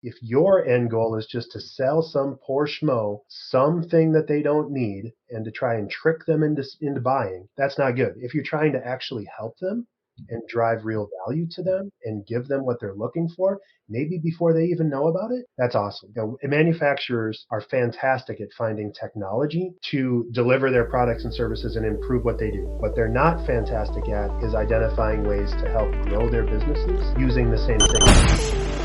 If your end goal is just to sell some poor schmo something that they don't need and to try and trick them into buying, that's not good. If you're trying to actually help them and drive real value to them and give them what they're looking for, maybe before they even know about it, that's awesome. Manufacturers are fantastic at finding technology to deliver their products and services and improve what they do. What they're not fantastic at is identifying ways to help grow their businesses using the same thing.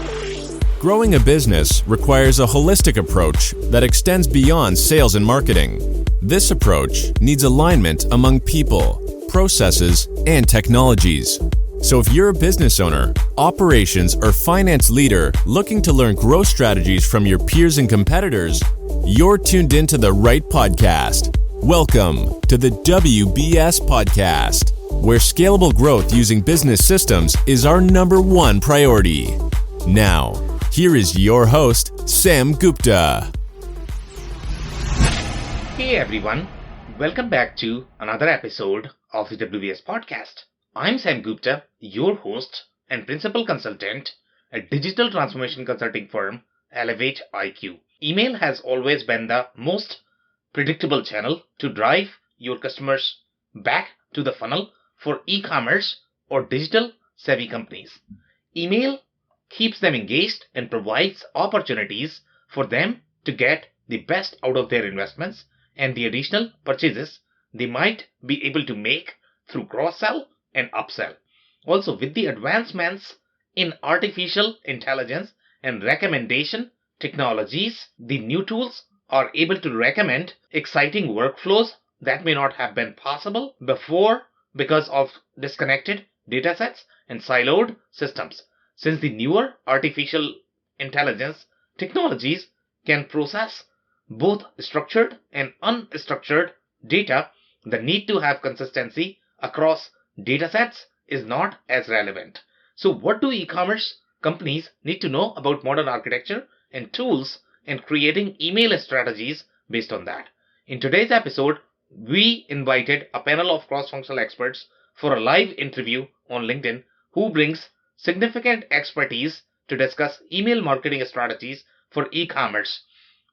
Growing a business requires a holistic approach that extends beyond sales and marketing. This approach needs alignment among people, processes, and technologies. So if you're a business owner, operations, or finance leader looking to learn growth strategies from your peers and competitors, you're tuned into the right podcast. Welcome to the WBS Podcast, where scalable growth using business systems is our number one priority. Now, here is your host, Sam Gupta. Hey everyone, welcome back to another episode of the WBS Podcast. I'm Sam Gupta, your host and principal consultant at digital transformation consulting firm Elevate IQ. Email has always been the most predictable channel to drive your customers back to the funnel for e-commerce or digital savvy companies. Email keeps them engaged and provides opportunities for them to get the best out of their investments and the additional purchases they might be able to make through cross-sell and upsell. Also, with the advancements in artificial intelligence and recommendation technologies, the new tools are able to recommend exciting workflows that may not have been possible before because of disconnected datasets and siloed systems. Since the newer artificial intelligence technologies can process both structured and unstructured data, the need to have consistency across datasets is not as relevant. So what do e-commerce companies need to know about modern architecture and tools and creating email strategies based on that? In today's episode, we invited a panel of cross-functional experts for a live interview on LinkedIn who brings significant expertise to discuss email marketing strategies for e-commerce.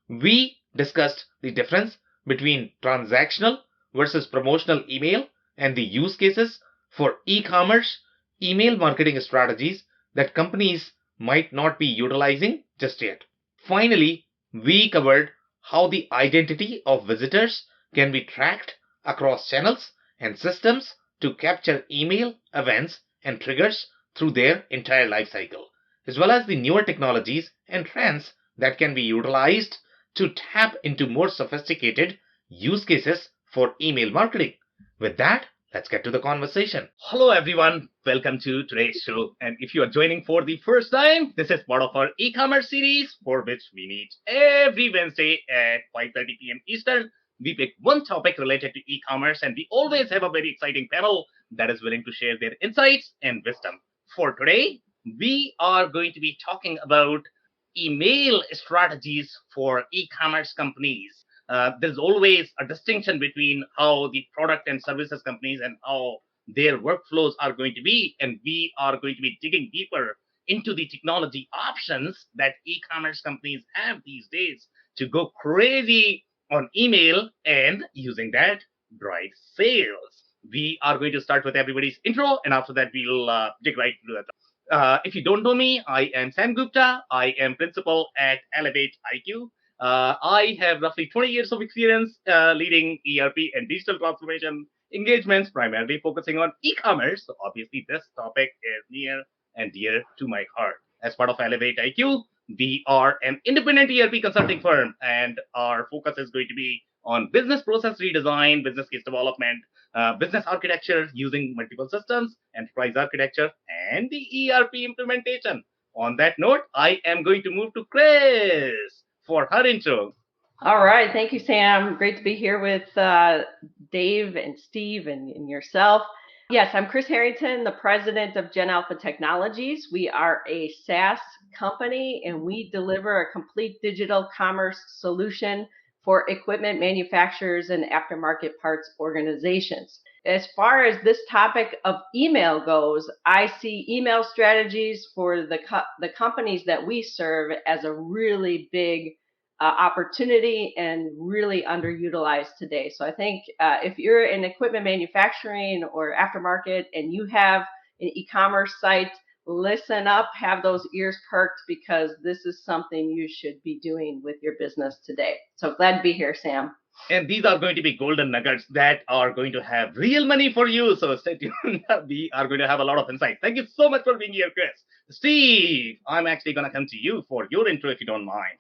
We discussed the difference between transactional versus promotional email and the use cases for e-commerce email marketing strategies that companies might not be utilizing just yet. Finally, we covered how the identity of visitors can be tracked across channels and systems to capture email events and triggers through their entire life cycle, as well as the newer technologies and trends that can be utilized to tap into more sophisticated use cases for email marketing. With that, let's get to the conversation. Hello everyone, welcome to today's show. And if you are joining for the first time, this is part of our e-commerce series for which we meet every Wednesday at 5:30 p.m. Eastern. We pick one topic related to e-commerce and we always have a very exciting panel that is willing to share their insights and wisdom. For today, we are going to be talking about email strategies for e-commerce companies. There's always a distinction between how the product and services companies and how their workflows are going to be, and we are going to be digging deeper into the technology options that e-commerce companies have these days to go crazy on email and using that drive sales. We are going to start with everybody's intro, and after that, we'll dig right into that. If you don't know me, I am Sam Gupta. I am principal at Elevate IQ. I have roughly 20 years of experience leading ERP and digital transformation engagements, primarily focusing on e-commerce. So obviously, this topic is near and dear to my heart. As part of Elevate IQ, we are an independent ERP consulting firm, and our focus is going to be on business process redesign, business case development, business architecture using multiple systems, enterprise architecture, and the ERP implementation. On that note, I am going to move to Chris for her intro. All right. Thank you, Sam. Great to be here with Dave and Steve and yourself. Yes, I'm Chris Harrington, the president of Gen Alpha Technologies. We are a SaaS company, and we deliver a complete digital commerce solution for equipment manufacturers and aftermarket parts organizations. As far as this topic of email goes, I see email strategies for the companies that we serve as a really big opportunity and really underutilized today. So I think if you're in equipment manufacturing or aftermarket and you have an e-commerce site, listen up, have those ears perked, because this is something you should be doing with your business today. So glad to be here, Sam. And these are going to be golden nuggets that are going to have real money for you. So stay tuned. We are going to have a lot of insight. Thank you so much for being here, Chris. Steve, I'm actually going to come to you for your intro if you don't mind.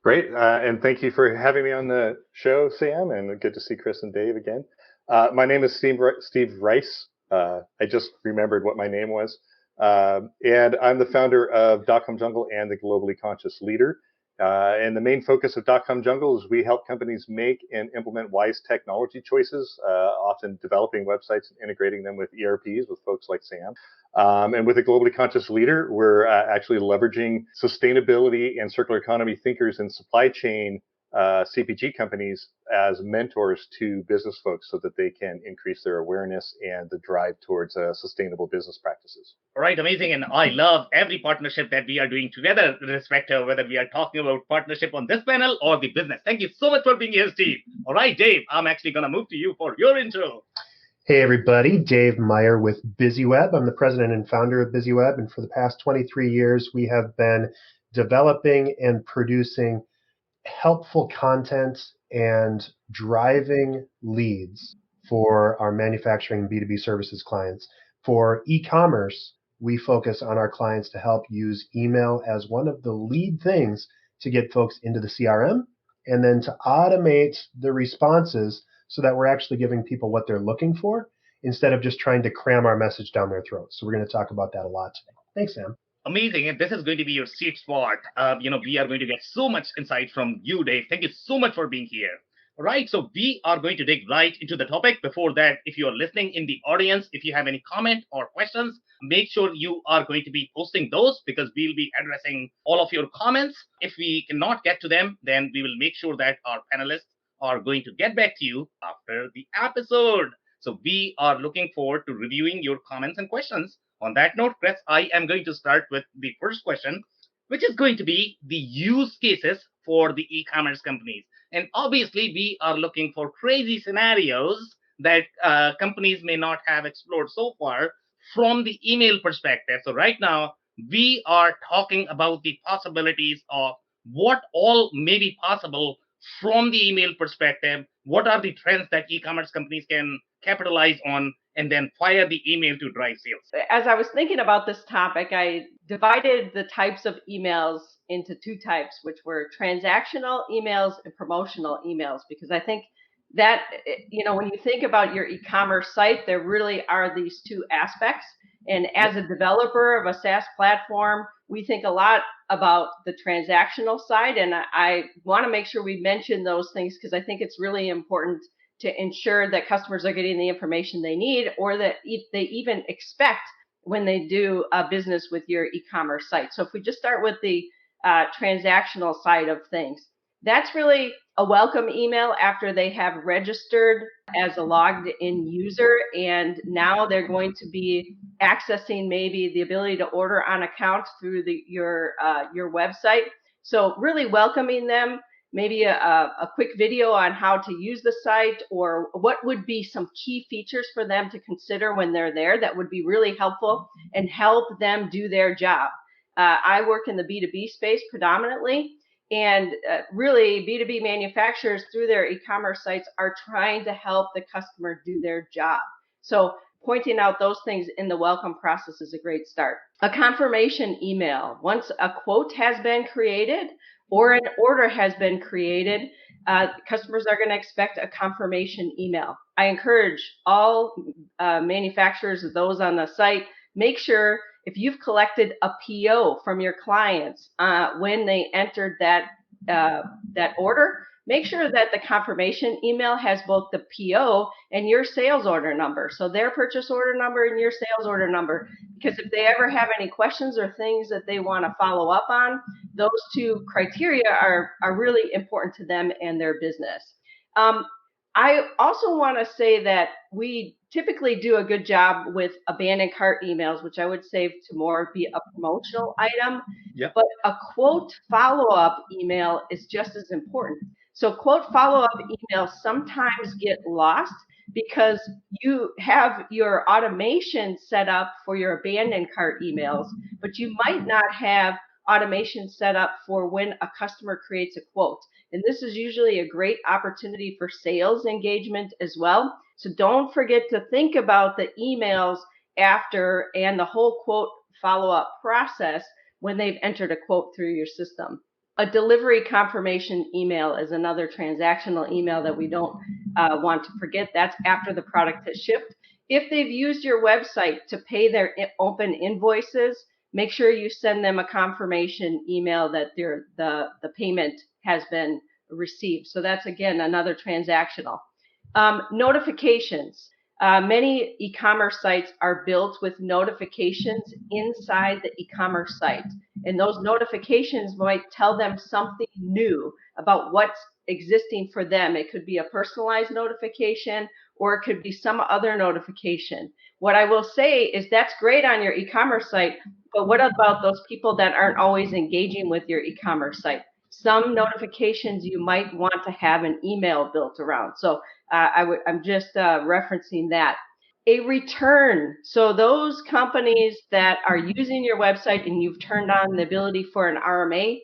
Great. And thank you for having me on the show, Sam. And good to see Chris and Dave again. My name is Steve Rice. I just remembered what my name was. And I'm the founder of .com Jungle and the Globally Conscious Leader. And the main focus of .com Jungle is we help companies make and implement wise technology choices, often developing websites and integrating them with ERPs with folks like Sam. And with a Globally Conscious Leader, we're actually leveraging sustainability and circular economy thinkers in supply chain CPG companies as mentors to business folks so that they can increase their awareness and the drive towards sustainable business practices. All right, amazing. And I love every partnership that we are doing together, irrespective of whether we are talking about partnership on this panel or the business. Thank you so much for being here, Steve. All right, Dave, I'm actually going to move to you for your intro. Hey, everybody. Dave Meyer with BusyWeb. I'm the president and founder of BusyWeb. And for the past 23 years, we have been developing and producing helpful content and driving leads for our manufacturing B2B services clients. For e-commerce, we focus on our clients to help use email as one of the lead things to get folks into the CRM and then to automate the responses so that we're actually giving people what they're looking for instead of just trying to cram our message down their throats. So we're going to talk about that a lot today. Thanks, Sam. Amazing. And this is going to be your sweet spot. We are going to get so much insight from you, Dave. Thank you so much for being here. All right. So we are going to dig right into the topic. Before that, if you are listening in the audience, if you have any comment or questions, make sure you are going to be posting those because we'll be addressing all of your comments. If we cannot get to them, then we will make sure that our panelists are going to get back to you after the episode. So we are looking forward to reviewing your comments and questions. On that note, Chris, I am going to start with the first question, which is going to be the use cases for the e-commerce companies. And obviously, we are looking for crazy scenarios that companies may not have explored so far from the email perspective. So right now, we are talking about the possibilities of what all may be possible from the email perspective. What are the trends that e-commerce companies can capitalize on and then fire the email to drive sales? As I was thinking about this topic, I divided the types of emails into two types, which were transactional emails and promotional emails, because I think that, when you think about your e-commerce site, there really are these two aspects. And as a developer of a SaaS platform, we think a lot about the transactional side. And I want to make sure we mention those things because I think it's really important to ensure that customers are getting the information they need or that they even expect when they do business with your e-commerce site. So if we just start with the transactional side of things, that's really a welcome email after they have registered as a logged in user. And now they're going to be accessing maybe the ability to order on account through your website. So really welcoming them, maybe a quick video on how to use the site or what would be some key features for them to consider when they're there that would be really helpful and help them do their job. I work in the B2B space predominantly, and really B2B manufacturers through their e-commerce sites are trying to help the customer do their job. So pointing out those things in the welcome process is a great start. A confirmation email. Once a quote has been created or an order has been created, customers are going to expect a confirmation email. I encourage all manufacturers, those on the site, make sure if you've collected a PO from your clients when they entered that order, make sure that the confirmation email has both the PO and your sales order number. So their purchase order number and your sales order number, because if they ever have any questions or things that they want to follow up on, those two criteria are really important to them and their business. I also want to say that we typically do a good job with abandoned cart emails, which I would say to more be a promotional item. Yep. But a quote follow-up email is just as important. So quote follow-up emails sometimes get lost because you have your automation set up for your abandoned cart emails, but you might not have automation set up for when a customer creates a quote. And this is usually a great opportunity for sales engagement as well. So don't forget to think about the emails after and the whole quote follow-up process when they've entered a quote through your system. A delivery confirmation email is another transactional email that we don't want to forget. That's after the product has shipped. If they've used your website to pay their open invoices, make sure you send them a confirmation email that the payment has been received. So that's, again, another transactional. Notifications. Many e-commerce sites are built with notifications inside the e-commerce site. And those notifications might tell them something new about what's existing for them. It could be a personalized notification, or it could be some other notification. What I will say is that's great on your e-commerce site, but what about those people that aren't always engaging with your e-commerce site? Some notifications you might want to have an email built around. So I'm just referencing that. A return. So those companies that are using your website and you've turned on the ability for an RMA,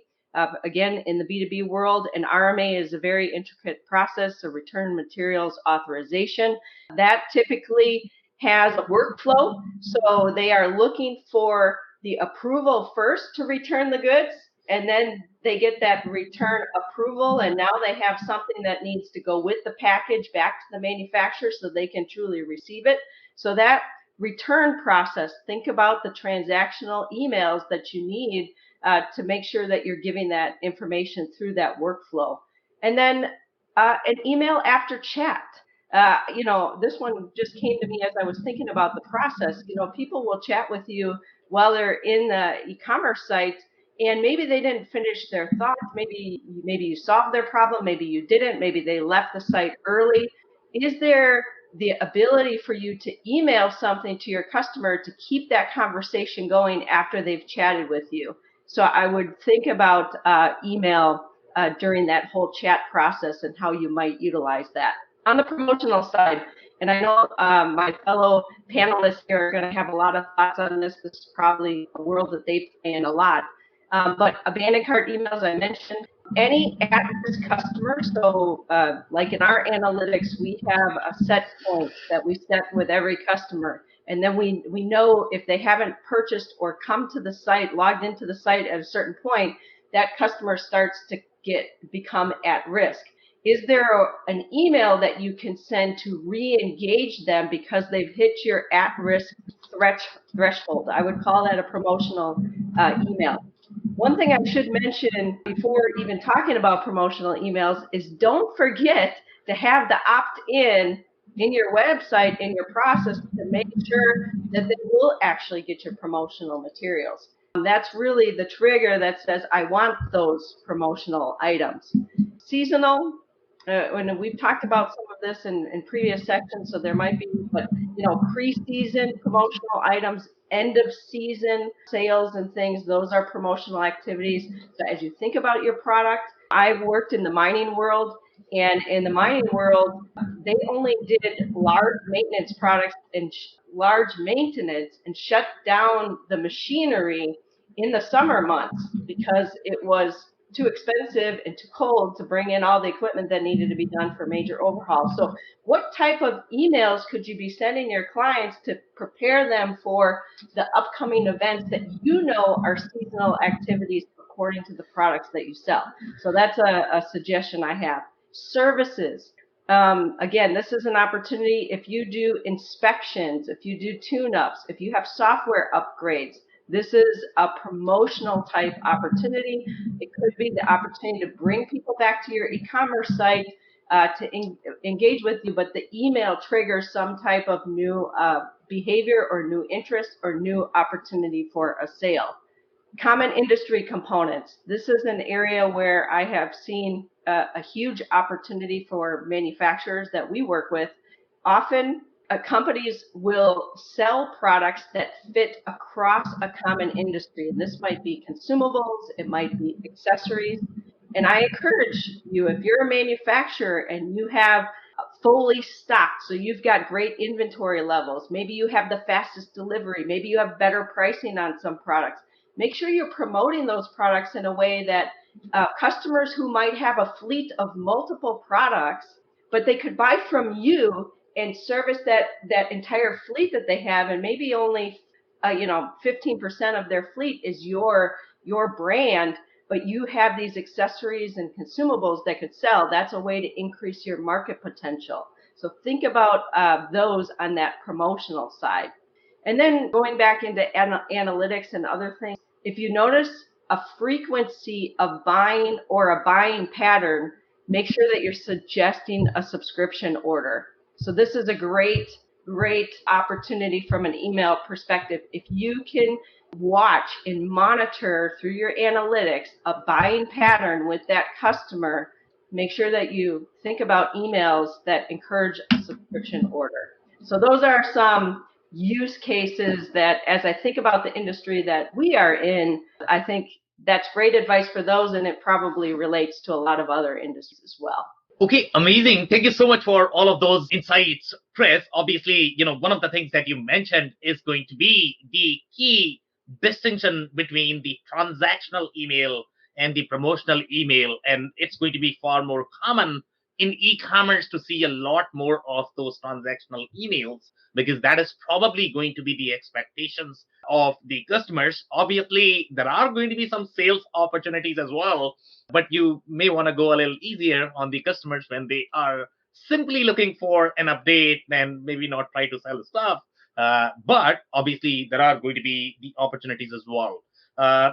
again, in the B2B world, an RMA is a very intricate process, a return materials authorization. That typically has a workflow. So they are looking for the approval first to return the goods, and then they get that return approval, and now they have something that needs to go with the package back to the manufacturer so they can truly receive it. So that return process, think about the transactional emails that you need to make sure that you're giving that information through that workflow. And then an email after chat. This one just came to me as I was thinking about the process. People will chat with you while they're in the e-commerce site, and maybe they didn't finish their thought. Maybe you solved their problem. Maybe you didn't. Maybe they left the site early. Is there the ability for you to email something to your customer to keep that conversation going after they've chatted with you? So I would think about email during that whole chat process and how you might utilize that. On the promotional side, and I know my fellow panelists here are going to have a lot of thoughts on this. This is probably a world that they play in a lot. But abandoned cart emails, I mentioned, any at-risk customer. So like in our analytics, we have a set point that we set with every customer. And then we know if they haven't purchased or come to the site, logged into the site at a certain point, that customer starts to become at risk. Is there an email that you can send to re-engage them because they've hit your at-risk threshold? I would call that a promotional email. One thing I should mention before even talking about promotional emails is don't forget to have the opt-in in your website, in your process, to make sure that they will actually get your promotional materials. That's really the trigger that says, I want those promotional items. Seasonal, when we've talked about some of this in previous sections, so there might be, but pre-season promotional items, end of season sales and things, those are promotional activities. So as you think about your product, I've worked in the mining world, and in the mining world, they only did large maintenance products and large maintenance and shut down the machinery in the summer months because it was too expensive and too cold to bring in all the equipment that needed to be done for major overhauls. So what type of emails could you be sending your clients to prepare them for the upcoming events that are seasonal activities according to the products that you sell? So that's a suggestion I have. Services. Again, this is an opportunity if you do inspections, if you do tune-ups, if you have software upgrades. This is a promotional type opportunity. It could be the opportunity to bring people back to your e-commerce site to engage with you, but the email triggers some type of new behavior or new interest or new opportunity for a sale. Common industry components. This is an area where I have seen a huge opportunity for manufacturers that we work with. Often companies will sell products that fit across a common industry. And this might be consumables, it might be accessories. And I encourage you, if you're a manufacturer and you have fully stocked, so you've got great inventory levels, maybe you have the fastest delivery, maybe you have better pricing on some products, make sure you're promoting those products in a way that customers who might have a fleet of multiple products, but they could buy from you and service that entire fleet that they have, and maybe only 15% of their fleet is your brand, but you have these accessories and consumables that could sell. That's a way to increase your market potential. So think about those on that promotional side. And then going back into analytics and other things, if you notice a frequency of buying or a buying pattern, make sure that you're suggesting a subscription order. So this is a great opportunity from an email perspective. If you can watch and monitor through your analytics a buying pattern with that customer, make sure that you think about emails that encourage a subscription order. So those are some use cases that, as I think about the industry that we are in, I think that's great advice for those, and it probably relates to a lot of other industries as well. Okay, amazing. Thank you so much for all of those insights, Chris. Obviously, one of the things that you mentioned is going to be the key distinction between the transactional email and the promotional email. And it's going to be far more common in e-commerce to see a lot more of those transactional emails, because that is probably going to be the expectations of the customers. Obviously, there are going to be some sales opportunities as well, but you may want to go a little easier on the customers when they are simply looking for an update and maybe not try to sell stuff. But obviously, there are going to be the opportunities as well.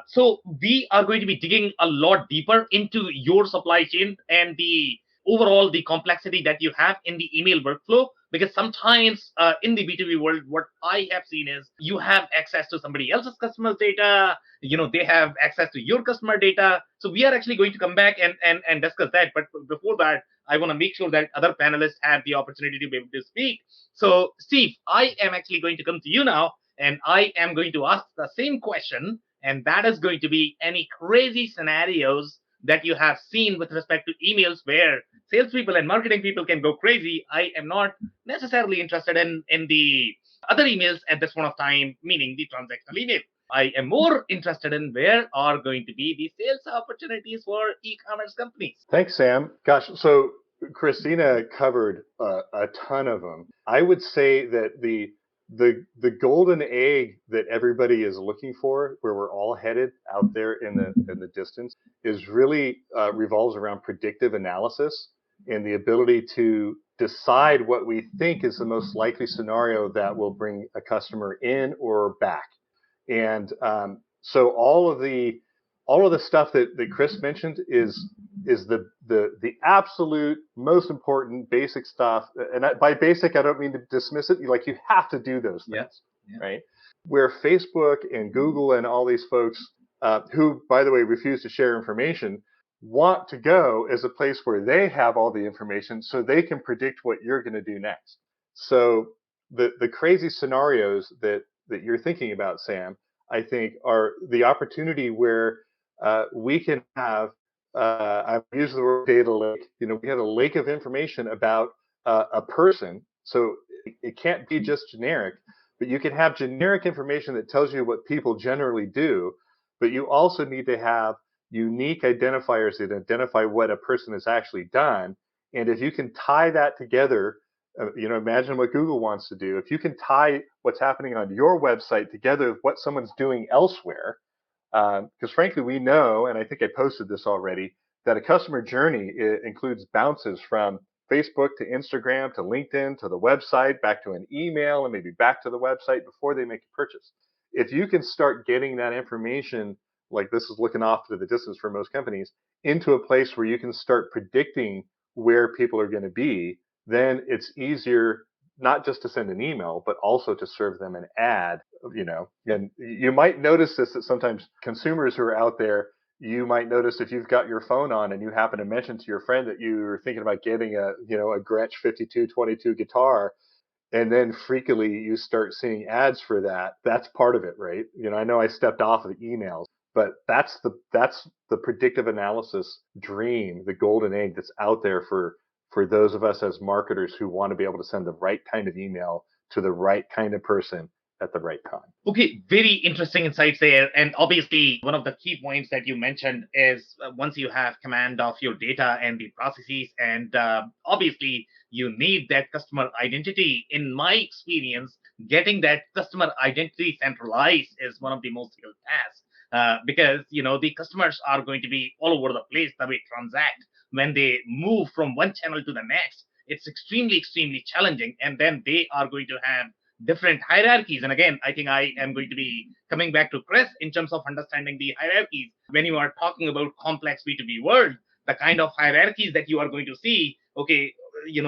So we are going to be digging a lot deeper into your supply chain and the overall the complexity that you have in the email workflow, because sometimes in the B2B world, what I have seen is you have access to somebody else's customer's data, they have access to your customer data. So we are actually going to come back and discuss that. But before that, I want to make sure that other panelists have the opportunity to be able to speak. So Steve, I am actually going to come to you now, and I am going to ask the same question, and that is going to be any crazy scenarios that you have seen with respect to emails where salespeople and marketing people can go crazy. I am not necessarily interested in the other emails at this point of time, meaning the transactional email. I am more interested in where are going to be the sales opportunities for e-commerce companies. Thanks, Sam. Gosh, so Christina covered a ton of them. I would say that the golden egg that everybody is looking for, where we're all headed out there in the distance, is really revolves around predictive analysis and the ability to decide what we think is the most likely scenario that will bring a customer in or back. And so all of the stuff that Chris mentioned is the absolute most important basic stuff. And by basic, I don't mean to dismiss it. You have to do those things, right? Where Facebook and Google and all these folks, who, by the way, refuse to share information, want to go as a place where they have all the information so they can predict what you're going to do next. So the crazy scenarios that you're thinking about, Sam, I think are the opportunity where we can have, I've used the word data lake, we have a lake of information about a person. So it can't be just generic, but you can have generic information that tells you what people generally do, but you also need to have unique identifiers that identify what a person has actually done. And if you can tie that together, imagine what Google wants to do. If you can tie what's happening on your website together with what someone's doing elsewhere, because frankly, we know, and I think I posted this already, that a customer journey includes bounces from Facebook to Instagram to LinkedIn to the website, back to an email, and maybe back to the website before they make a purchase. If you can start getting that information, like this is looking off to the distance for most companies, into a place where you can start predicting where people are going to be, then it's easier not just to send an email, but also to serve them an ad, and you might notice this, that sometimes consumers who are out there, you might notice if you've got your phone on and you happen to mention to your friend that you're thinking about getting a Gretsch 5222 guitar, and then freakily you start seeing ads for that. That's part of it, right? I know I stepped off of the emails, but that's the predictive analysis dream, the golden egg that's out there for those of us as marketers who want to be able to send the right kind of email to the right kind of person at the right time. Okay, very interesting insights there. And obviously, one of the key points that you mentioned is once you have command of your data and the processes, and obviously, you need that customer identity. In my experience, getting that customer identity centralized is one of the most difficult tasks. Because the customers are going to be all over the place the way transact when they move from one channel to the next. It's extremely challenging, and then they are going to have different hierarchies. And again, I think I am going to be coming back to Chris in terms of understanding the hierarchies. When you are talking about complex B2B world, the kind of hierarchies that you are going to see, okay,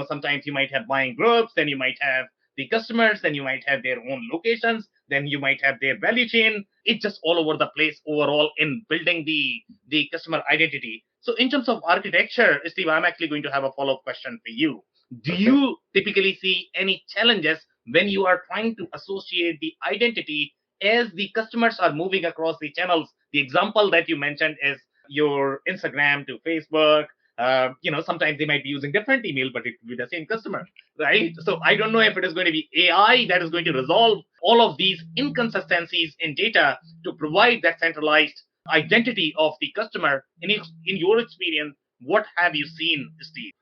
sometimes you might have buying groups, then you might have the customers, then you might have their own locations, then you might have their value chain. It's just all over the place overall in building the customer identity. So in terms of architecture, Steve, I'm actually going to have a follow-up question for you. Do you typically see any challenges when you are trying to associate the identity as the customers are moving across the channels? The example that you mentioned is your Instagram to Facebook. Sometimes they might be using different email, but it will be the same customer, right? So I don't know if it is going to be AI that is going to resolve all of these inconsistencies in data to provide that centralized identity of the customer. In your experience, what have you seen, Steve?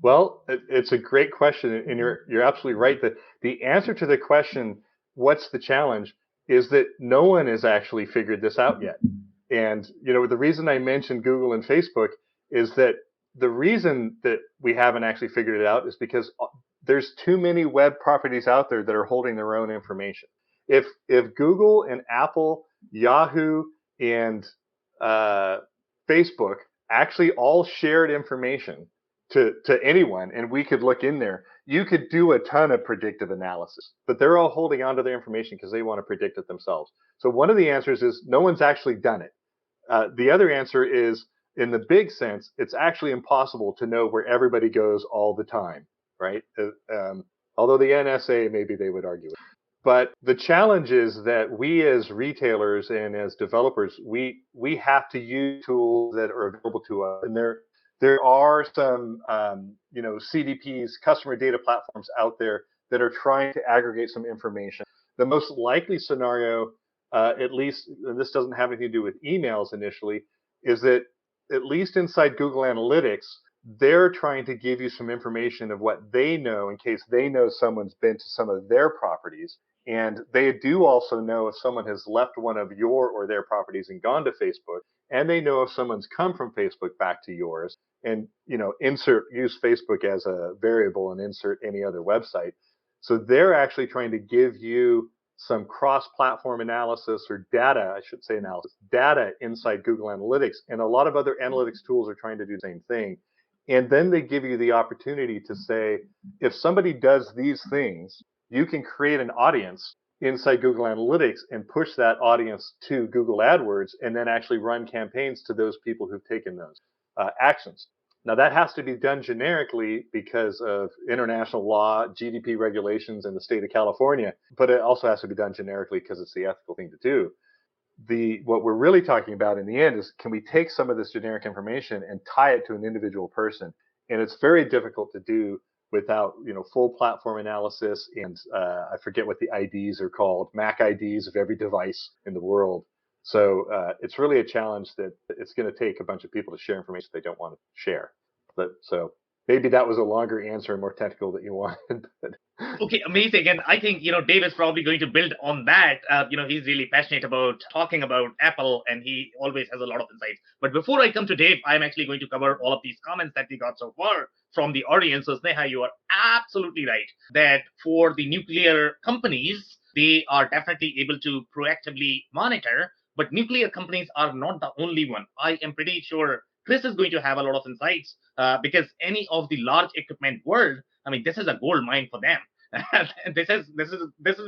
Well, it's a great question, and you're absolutely right that the answer to the question, "What's the challenge?" is that no one has actually figured this out yet. And the reason I mentioned Google and Facebook is that the reason that we haven't actually figured it out is because there's too many web properties out there that are holding their own information. If Google and Apple, Yahoo, and Facebook actually all shared information to anyone, and we could look in there, you could do a ton of predictive analysis. But they're all holding on to their information because they want to predict it themselves. So one of the answers is no one's actually done it. The other answer is, in the big sense, it's actually impossible to know where everybody goes all the time, right? Although the NSA, maybe they would argue it. But the challenge is that we as retailers and as developers, we have to use tools that are available to us. And there are some, CDPs, customer data platforms out there that are trying to aggregate some information. The most likely scenario, at least, and this doesn't have anything to do with emails initially, is that at least inside Google Analytics, they're trying to give you some information of what they know in case they know someone's been to some of their properties. And they do also know if someone has left one of your or their properties and gone to Facebook. And they know if someone's come from Facebook back to yours, and use Facebook as a variable and insert any other website. So they're actually trying to give you some cross-platform analysis, or data, I should say analysis, data inside Google Analytics. And a lot of other analytics tools are trying to do the same thing. And then they give you the opportunity to say, if somebody does these things, you can create an audience inside Google Analytics and push that audience to Google AdWords, and then actually run campaigns to those people who've taken those actions. Now, that has to be done generically because of international law, GDP regulations in the state of California, but it also has to be done generically because it's the ethical thing to do. What we're really talking about in the end is, can we take some of this generic information and tie it to an individual person? And it's very difficult to do without full platform analysis, and I forget what the IDs are called, MAC IDs of every device in the world. So it's really a challenge that it's going to take a bunch of people to share information they don't want to share. So maybe that was a longer answer and more technical than you wanted. Okay, amazing. And I think, Dave is probably going to build on that. He's really passionate about talking about Apple, and he always has a lot of insights. But before I come to Dave, I'm actually going to cover all of these comments that we got so far from the audience. So Sneha, you are absolutely right that for the nuclear companies, they are definitely able to proactively monitor, but nuclear companies are not the only one. I am pretty sure Chris is going to have a lot of insights because any of the large equipment world, I mean, this is a gold mine for them. this is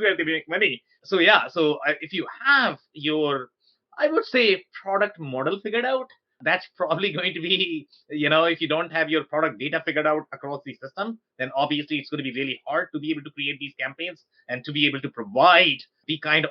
where they make money. So yeah, so if you have your I would say product model figured out. That's probably going to be, if you don't have your product data figured out across the system, then obviously it's going to be really hard to be able to create these campaigns and to be able to provide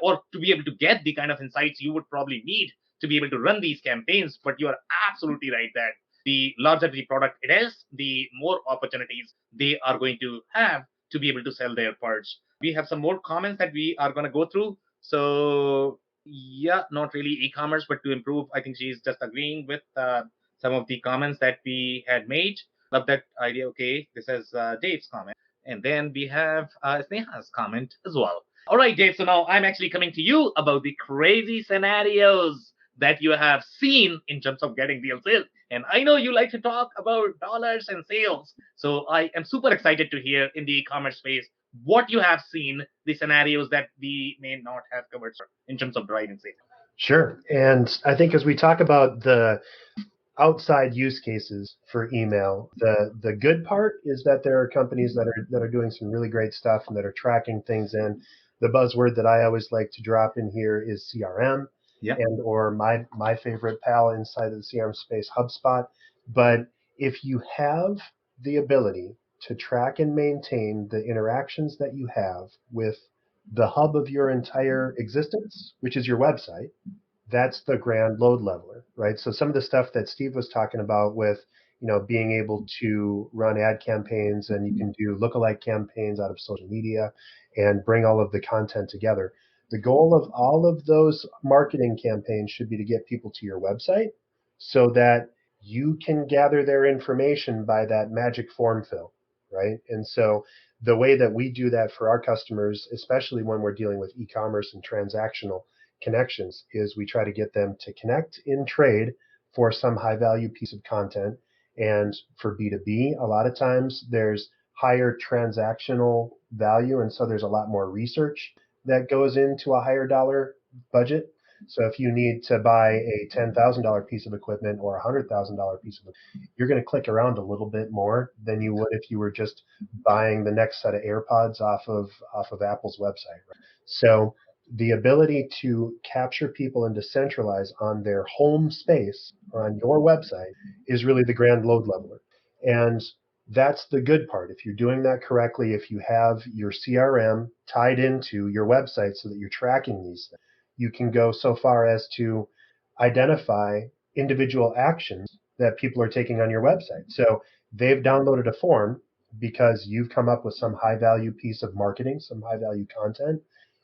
or to be able to get the kind of insights you would probably need to be able to run these campaigns. But you are absolutely right that the larger the product it is, the more opportunities they are going to have to be able to sell their parts. We have some more comments that we are going to go through. So yeah, not really e-commerce, but to improve. I think she's just agreeing with some of the comments that we had made. Love that idea. Okay, this is Dave's comment. And then we have Sneha's comment as well. All right, Dave. So now I'm actually coming to you about the crazy scenarios that you have seen in terms of getting deal sales. And I know you like to talk about dollars and sales. So I am super excited to hear in the e-commerce space what you have seen, the scenarios that we may not have covered in terms of driving sales. Sure. And I think as we talk about the outside use cases for email, the good part is that there are companies that are doing some really great stuff and that are tracking things in. The buzzword that I always like to drop in here is CRM, Yeah. and or my favorite pal inside of the CRM space, HubSpot. But if you have the ability to track and maintain the interactions that you have with the hub of your entire existence, which is your website, that's the grand load leveler, right? So some of the stuff that Steve was talking about with, being able to run ad campaigns, and you can do lookalike campaigns out of social media and bring all of the content together. The goal of all of those marketing campaigns should be to get people to your website so that you can gather their information by that magic form fill, right? And so the way that we do that for our customers, especially when we're dealing with e-commerce and transactional connections, is we try to get them to connect in trade for some high value piece of content. And for B2B, a lot of times there's higher transactional value. And so there's a lot more research that goes into a higher dollar budget. So if you need to buy a $10,000 piece of equipment or a $100,000 piece of equipment, you're going to click around a little bit more than you would if you were just buying the next set of AirPods off of Apple's website. Right? So the ability to capture people and to centralize on their home space or on your website is really the grand load leveler. And that's the good part. If you're doing that correctly, if you have your CRM tied into your website so that you're tracking these things, you can go so far as to identify individual actions that people are taking on your website. So they've downloaded a form because you've come up with some high value piece of marketing, some high value content.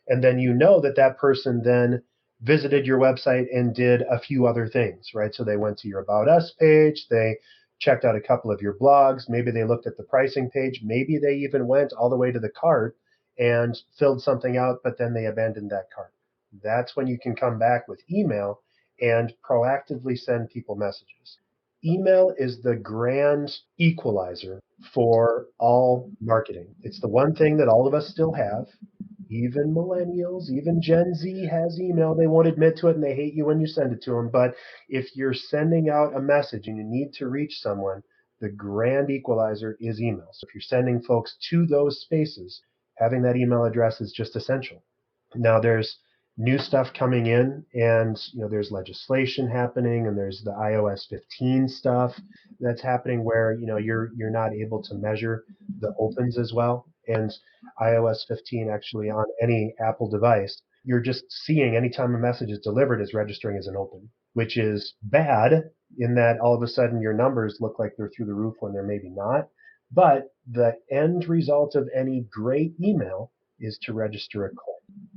And then that person then visited your website and did a few other things, right? So they went to your About Us page, they checked out a couple of your blogs, maybe they looked at the pricing page, maybe they even went all the way to the cart and filled something out, but then they abandoned that cart. That's when you can come back with email and proactively send people messages. Email is the grand equalizer for all marketing. It's the one thing that all of us still have. Even millennials, even Gen Z has email. They won't admit to it and they hate you when you send it to them. But if you're sending out a message and you need to reach someone, the grand equalizer is email. So if you're sending folks to those spaces, having that email address is just essential. Now there's new stuff coming in, and there's legislation happening, and there's the iOS 15 stuff that's happening where you're not able to measure the opens as well. And iOS 15 actually on any Apple device, you're just seeing anytime a message is delivered is registering as an open, which is bad in that all of a sudden your numbers look like they're through the roof when they're maybe not. But the end result of any great email is to register a click.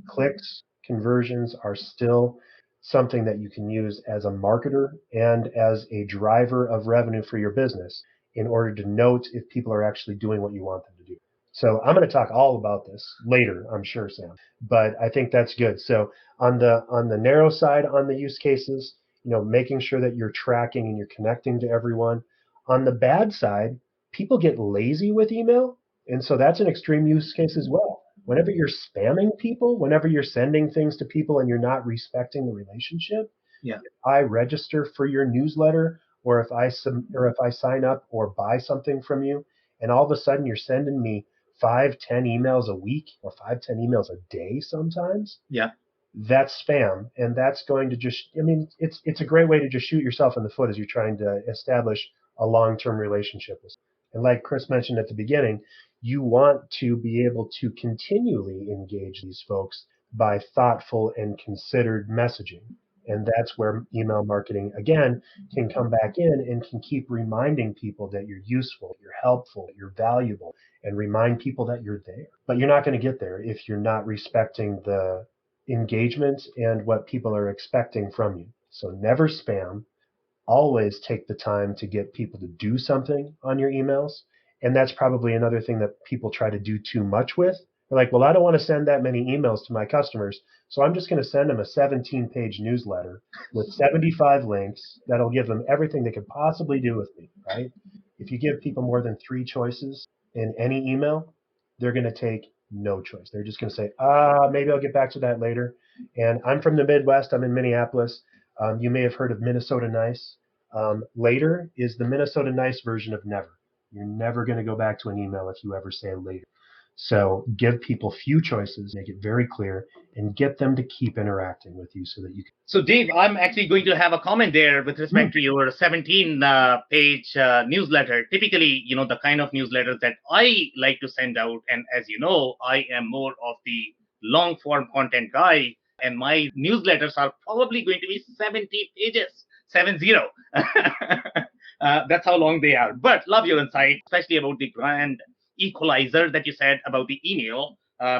Clicks, conversions are still something that you can use as a marketer and as a driver of revenue for your business in order to note if people are actually doing what you want them to do. So I'm going to talk all about this later, I'm sure, Sam, but I think that's good. So on the narrow side, on the use cases, making sure that you're tracking and you're connecting to everyone. On the bad side, people get lazy with email, and so that's an extreme use case as well. Whenever you're spamming people, whenever you're sending things to people and you're not respecting the relationship, Yeah. if I register for your newsletter, or if I sign up or buy something from you, and all of a sudden you're sending me 5-10 emails a week or 5-10 emails a day sometimes, Yeah. that's spam, and that's going to just, I mean, it's a great way to just shoot yourself in the foot as you're trying to establish a long-term relationship with. And like Chris mentioned at the beginning, you want to be able to continually engage these folks by thoughtful and considered messaging. And that's where email marketing, again, can come back in and can keep reminding people that you're useful, you're helpful, you're valuable, and remind people that you're there. But you're not going to get there if you're not respecting the engagement and what people are expecting from you. So never spam. Always take the time to get people to do something on your emails. And that's probably another thing that people try to do too much with. They're like, well, I don't want to send that many emails to my customers, so I'm just going to send them a 17-page newsletter with 75 links that'll give them everything they could possibly do with me, right? If you give people more than 3 choices in any email, they're going to take no choice. They're just going to say, maybe I'll get back to that later. And I'm from the Midwest. I'm in Minneapolis. You may have heard of Minnesota Nice. Later is the Minnesota Nice version of never. You're never going to go back to an email if you ever say later. So give people few choices, make it very clear, and get them to keep interacting with you so that you can. So, Dave, I'm actually going to have a comment there with respect to your 17-page newsletter. Typically, the kind of newsletters that I like to send out, and as you know, I am more of the long-form content guy, and my newsletters are probably going to be 70 pages, 70. That's how long they are. But love your insight, especially about the brand equalizer that you said about the email.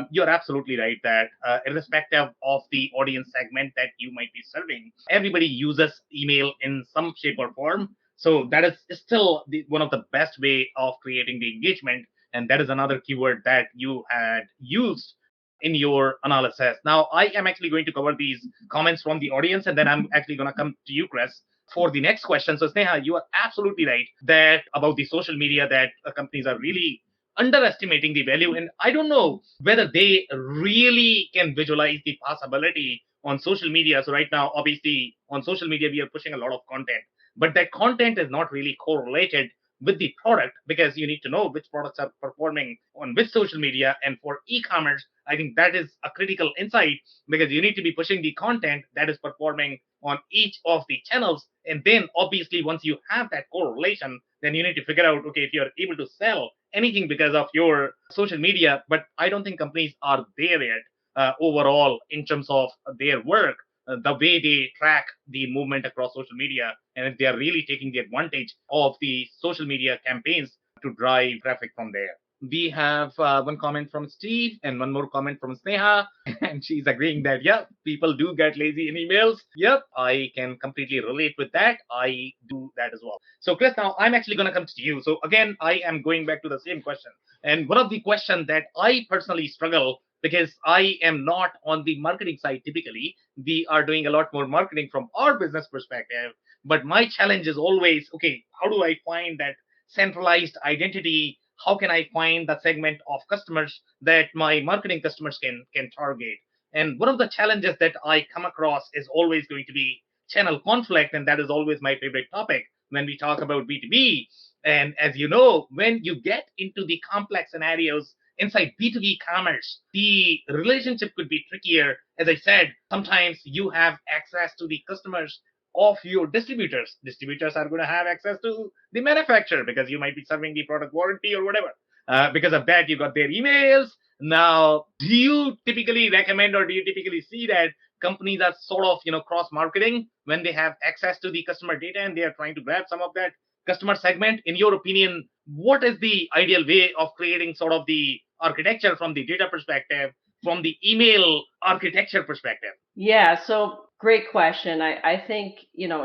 You're absolutely right that irrespective of the audience segment that you might be serving, everybody uses email in some shape or form. So that is still one of the best way of creating the engagement. And that is another keyword that you had used in your analysis. Now, I am actually going to cover these comments from the audience, and then I'm actually going to come to you, Chris, for the next question. So, Sneha, you are absolutely right that about the social media that companies are really underestimating the value. And I don't know whether they really can visualize the possibility on social media. So right now, obviously, on social media, we are pushing a lot of content, but that content is not really correlated with the product because you need to know which products are performing on which social media. And for e-commerce, I think that is a critical insight because you need to be pushing the content that is performing on each of the channels. And then obviously, once you have that correlation, then you need to figure out, okay, if you're able to sell anything because of your social media, but I don't think companies are there yet overall in terms of their work, the way they track the movement across social media, and if they are really taking the advantage of the social media campaigns to drive traffic from there. We have one comment from Steve and one more comment from Sneha, and she's agreeing that, yeah, people do get lazy in emails. Yep, I can completely relate with that. I do that as well. So, Chris, now I'm actually going to come to you. So, again, I am going back to the same question. And one of the questions that I personally struggle because I am not on the marketing side typically. We are doing a lot more marketing from our business perspective. But my challenge is always, okay, how do I find that centralized identity? How can I find the segment of customers that my marketing customers can target? And one of the challenges that I come across is always going to be channel conflict, and that is always my favorite topic when we talk about B2B. And as you know, when you get into the complex scenarios inside B2B commerce, the relationship could be trickier. As I said, sometimes you have access to the customers of your distributors. Distributors are going to have access to the manufacturer because you might be serving the product warranty or whatever. Because of that, you got their emails. Now, do you typically recommend or do you typically see that companies are sort of, cross marketing when they have access to the customer data and they are trying to grab some of that customer segment? In your opinion, what is the ideal way of creating sort of the architecture from the data perspective, from the email architecture perspective? Yeah, so great question. I think,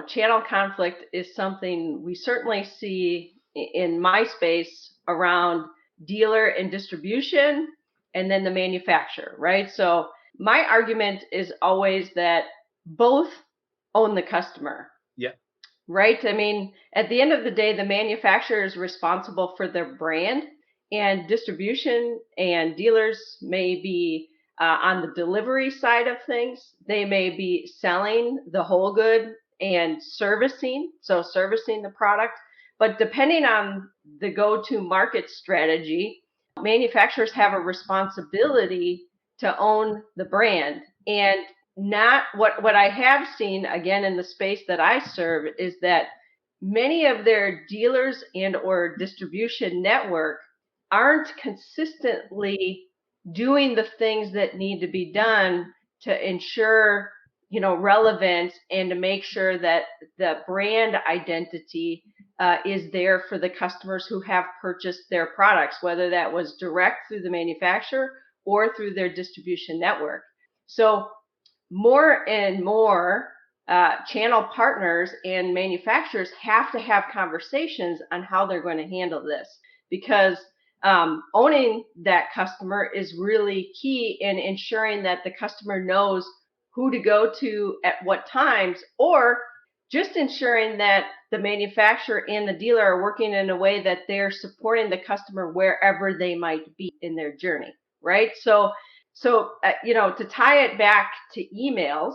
channel conflict is something we certainly see in my space around dealer and distribution and then the manufacturer, right? So my argument is always that both own the customer. Yeah. Right? I mean, at the end of the day, the manufacturer is responsible for their brand, and distribution and dealers may be on the delivery side of things. They may be selling the whole good and servicing the product. But depending on the go-to-market strategy, manufacturers have a responsibility to own the brand. And not what I have seen again in the space that I serve is that many of their dealers and or distribution network aren't consistently doing the things that need to be done to ensure, relevance and to make sure that the brand identity is there for the customers who have purchased their products, whether that was direct through the manufacturer or through their distribution network. So more and more channel partners and manufacturers have to have conversations on how they're going to handle this, because owning that customer is really key in ensuring that the customer knows who to go to at what times, or just ensuring that the manufacturer and the dealer are working in a way that they're supporting the customer wherever they might be in their journey, right? To tie it back to emails,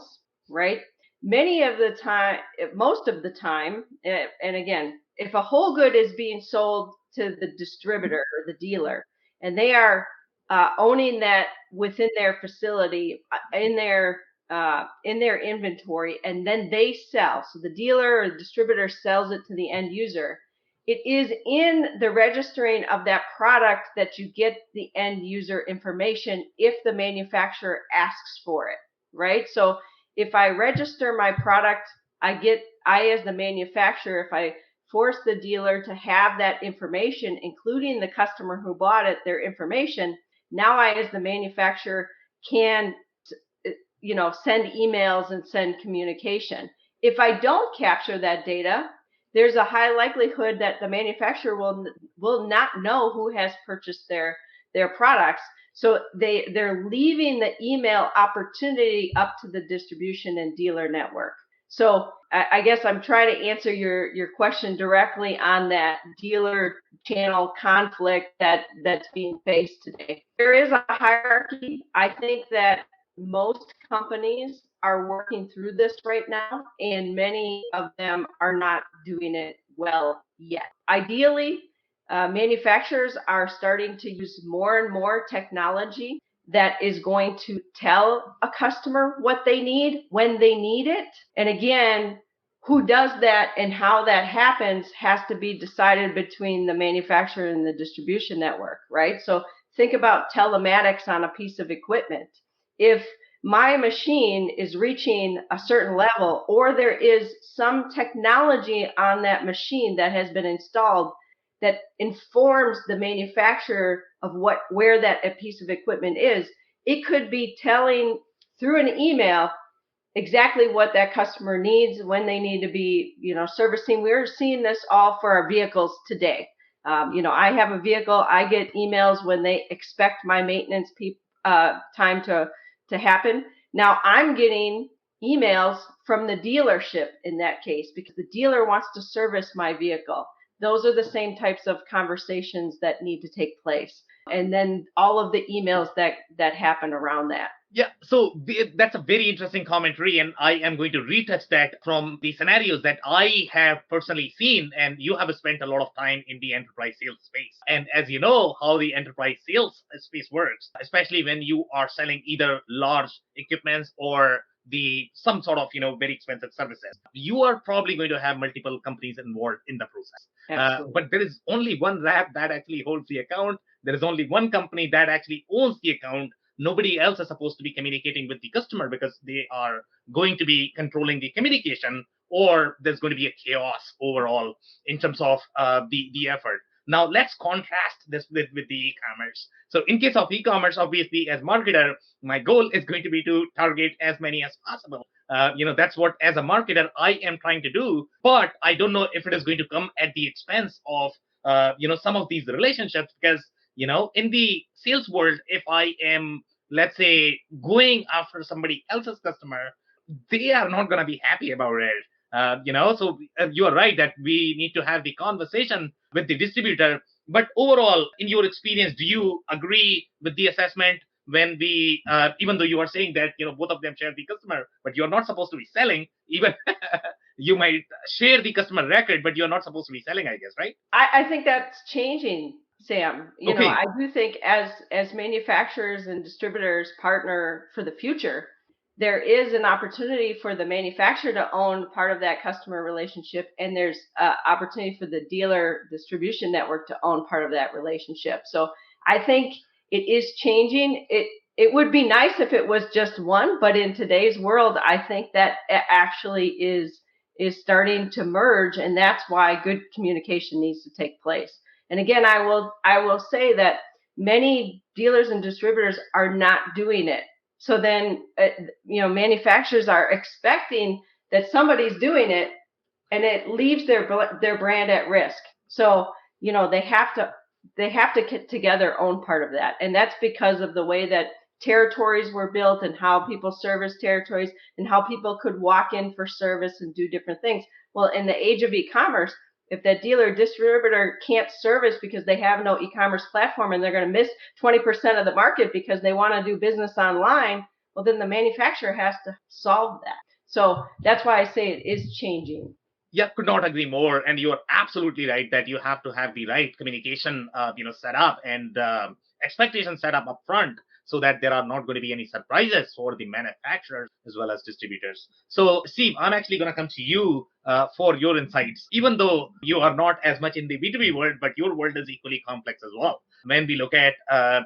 right? Many of the time, most of the time, and again, if a whole good is being sold to the distributor or the dealer, and they are owning that within their facility, in their inventory, and then they sell. So the dealer or the distributor sells it to the end user. It is in the registering of that product that you get the end user information if the manufacturer asks for it, right? So if I register my product, I as the manufacturer, if I force the dealer to have that information, including the customer who bought it, their information, now I, as the manufacturer, can send emails and send communication. If I don't capture that data, there's a high likelihood that the manufacturer will not know who has purchased their products. So they're leaving the email opportunity up to the distribution and dealer network. So I guess I'm trying to answer your question directly on that dealer channel conflict that's being faced today. There is a hierarchy. I think that most companies are working through this right now, and many of them are not doing it well yet. Ideally, manufacturers are starting to use more and more technology that is going to tell a customer what they need when they need it. And again, who does that and how that happens has to be decided between the manufacturer and the distribution network, right? So think about telematics on a piece of equipment. If my machine is reaching a certain level, or there is some technology on that machine that has been installed that informs the manufacturer of where that a piece of equipment is, it could be telling through an email exactly what that customer needs, when they need to be, servicing. We're seeing this all for our vehicles today. I have a vehicle. I get emails when they expect my maintenance time to happen. Now I'm getting emails from the dealership in that case, because the dealer wants to service my vehicle. Those are the same types of conversations that need to take place. And then all of the emails that happen around that. Yeah, so that's a very interesting commentary, and I am going to retouch that from the scenarios that I have personally seen, and you have spent a lot of time in the enterprise sales space. And as you know, how the enterprise sales space works, especially when you are selling either large equipments or some sort of very expensive services, you are probably going to have multiple companies involved in the process. But there is only one rep that actually holds the account. There is only one company that actually owns the account. Nobody else is supposed to be communicating with the customer, because they are going to be controlling the communication, or there's going to be a chaos overall in terms of the effort. Now, let's contrast this with the e-commerce. So in case of e-commerce, obviously, as marketer, my goal is going to be to target as many as possible. That's what, as a marketer, I am trying to do. But I don't know if it is going to come at the expense of, some of these relationships, because in the sales world, if I am, let's say, going after somebody else's customer, they are not going to be happy about it. So you are right that we need to have the conversation with the distributor. But overall, in your experience, do you agree with the assessment when even though you are saying that, both of them share the customer, but you're not supposed to be selling, even you might share the customer record, but you're not supposed to be selling, I guess, right? I think that's changing, Sam. Okay. I do think as manufacturers and distributors partner for the future, there is an opportunity for the manufacturer to own part of that customer relationship, and there's opportunity for the dealer distribution network to own part of that relationship. So I think it is changing. It would be nice if it was just one, but in today's world, I think that actually is starting to merge, and that's why good communication needs to take place. And again, I will say that many dealers and distributors are not doing it. So then, manufacturers are expecting that somebody's doing it, and it leaves their brand at risk. So, they have to get together, own part of that. And that's because of the way that territories were built and how people service territories and how people could walk in for service and do different things. Well, in the age of e-commerce, if that dealer or distributor can't service because they have no e-commerce platform and they're going to miss 20% of the market because they want to do business online, well, then the manufacturer has to solve that. So that's why I say it is changing. Yeah, could not agree more. And you're absolutely right that you have to have the right communication, set up and expectations set up front, so that there are not going to be any surprises for the manufacturers as well as distributors. So, Steve, I'm actually going to come to you for your insights, even though you are not as much in the B2B world, but your world is equally complex as well. When we look at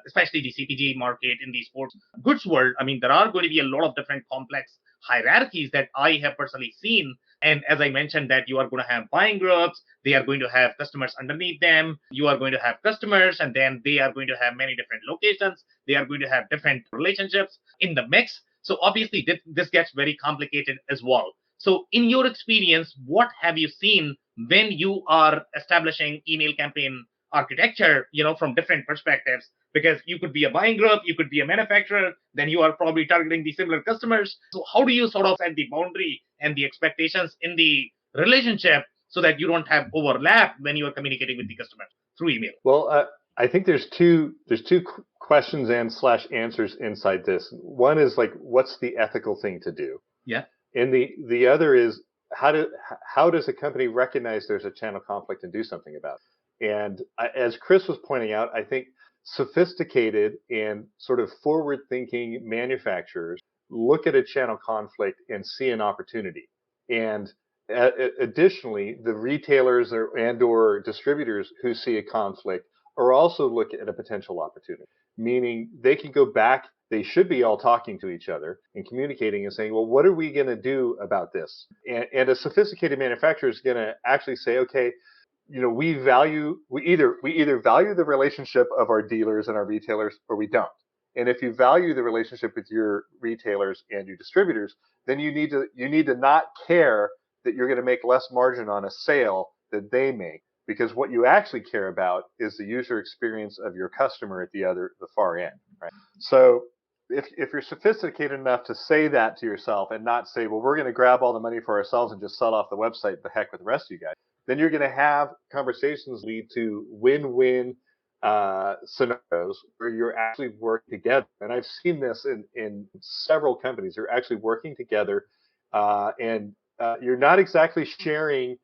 especially the CPG market in the sports goods world, I mean, there are going to be a lot of different complex hierarchies that I have personally seen. And as I mentioned, that you are going to have buying groups, they are going to have customers underneath them, you are going to have customers, and then they are going to have many different locations, they are going to have different relationships in the mix. So obviously this gets very complicated as well. So in your experience, what have you seen when you are establishing email campaign architecture, from different perspectives? Because you could be a buying group, you could be a manufacturer, then you are probably targeting the similar customers. So how do you sort of set the boundary and the expectations in the relationship so that you don't have overlap when you are communicating with the customer through email? Well, I think there's two questions and / answers inside this. One is like, what's the ethical thing to do? Yeah. And the other is how does a company recognize there's a channel conflict and do something about it? And as Chris was pointing out, I think sophisticated and sort of forward-thinking manufacturers look at a channel conflict and see an opportunity. And additionally, the retailers or distributors who see a conflict are also looking at a potential opportunity, meaning they can go back. They should be all talking to each other and communicating and saying, well, what are we going to do about this? And a sophisticated manufacturer is going to actually say, okay, we either value the relationship of our dealers and our retailers, or we don't. And if you value the relationship with your retailers and your distributors, then you need to not care that you're going to make less margin on a sale that they make, because what you actually care about is the user experience of your customer at the far end, right? So if you're sophisticated enough to say that to yourself and not say, well, we're going to grab all the money for ourselves and just sell off the website, the heck with the rest of you guys, then you're going to have conversations lead to win-win scenarios where you're actually working together. And I've seen this in several companies. You're actually working together, and you're not exactly sharing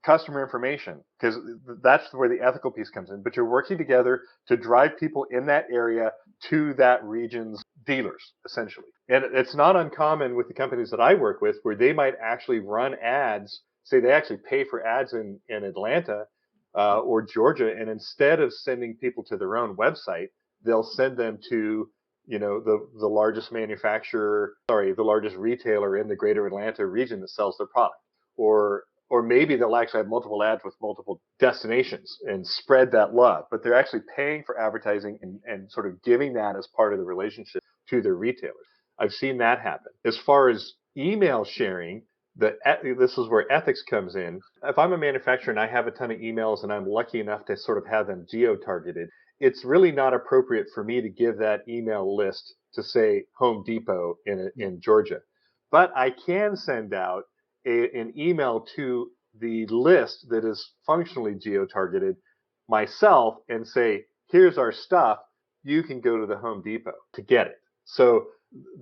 customer information, because that's where the ethical piece comes in, but you're working together to drive people in that area to that region's dealers, essentially. And it's not uncommon with the companies that I work with where they might actually run ads. Say they actually pay for ads in Atlanta or Georgia, and instead of sending people to their own website, they'll send them to the largest the largest retailer in the greater Atlanta region that sells their product. Or maybe they'll actually have multiple ads with multiple destinations and spread that love, but they're actually paying for advertising and sort of giving that as part of the relationship to their retailers. I've seen that happen. As far as email sharing, this is where ethics comes in. If I'm a manufacturer and I have a ton of emails and I'm lucky enough to sort of have them geo-targeted, it's really not appropriate for me to give that email list to, say, Home Depot in Georgia. But I can send out an email to the list that is functionally geo-targeted myself and say, here's our stuff. You can go to the Home Depot to get it. So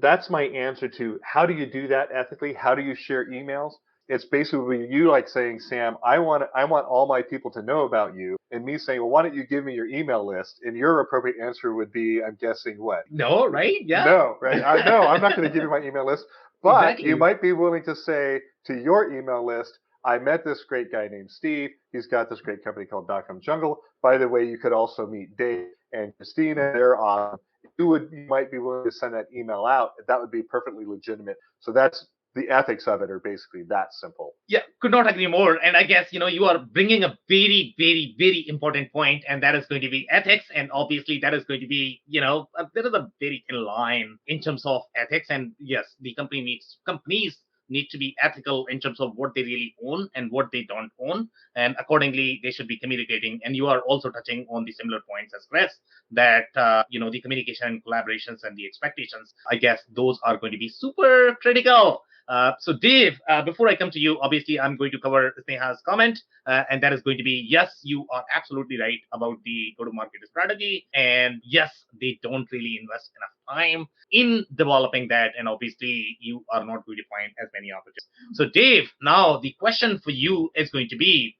that's my answer to how do you do that ethically? How do you share emails? It's basically you like saying, Sam, I want all my people to know about you, and me saying, well, why don't you give me your email list? And your appropriate answer would be, I'm guessing what? No, right? Yeah. No, right? No, I'm not going to give you my email list. But Exactly. you might be willing to say to your email list, I met this great guy named Steve. He's got this great company called .com Jungle. By the way, you could also meet Dave and Christina. They're awesome. You might be willing to send that email out. That would be perfectly legitimate. So that's the ethics of it are basically that simple. Yeah, could not agree more. And I guess, you are bringing a very, very, very important point, and that is going to be ethics. And obviously, that is going to be, there is a very thin line in terms of ethics. And yes, the companies need to be ethical in terms of what they really own and what they don't own. And accordingly, they should be communicating. And you are also touching on the similar points as Chris, that, the communication, collaborations, and the expectations, I guess those are going to be super critical. So Dave, before I come to you, obviously I'm going to cover Sneha's comment, and that is going to be, yes, you are absolutely right about the go-to-market strategy, and yes, they don't really invest enough time in developing that, and obviously you are not going to find as many opportunities. So Dave, now the question for you is going to be,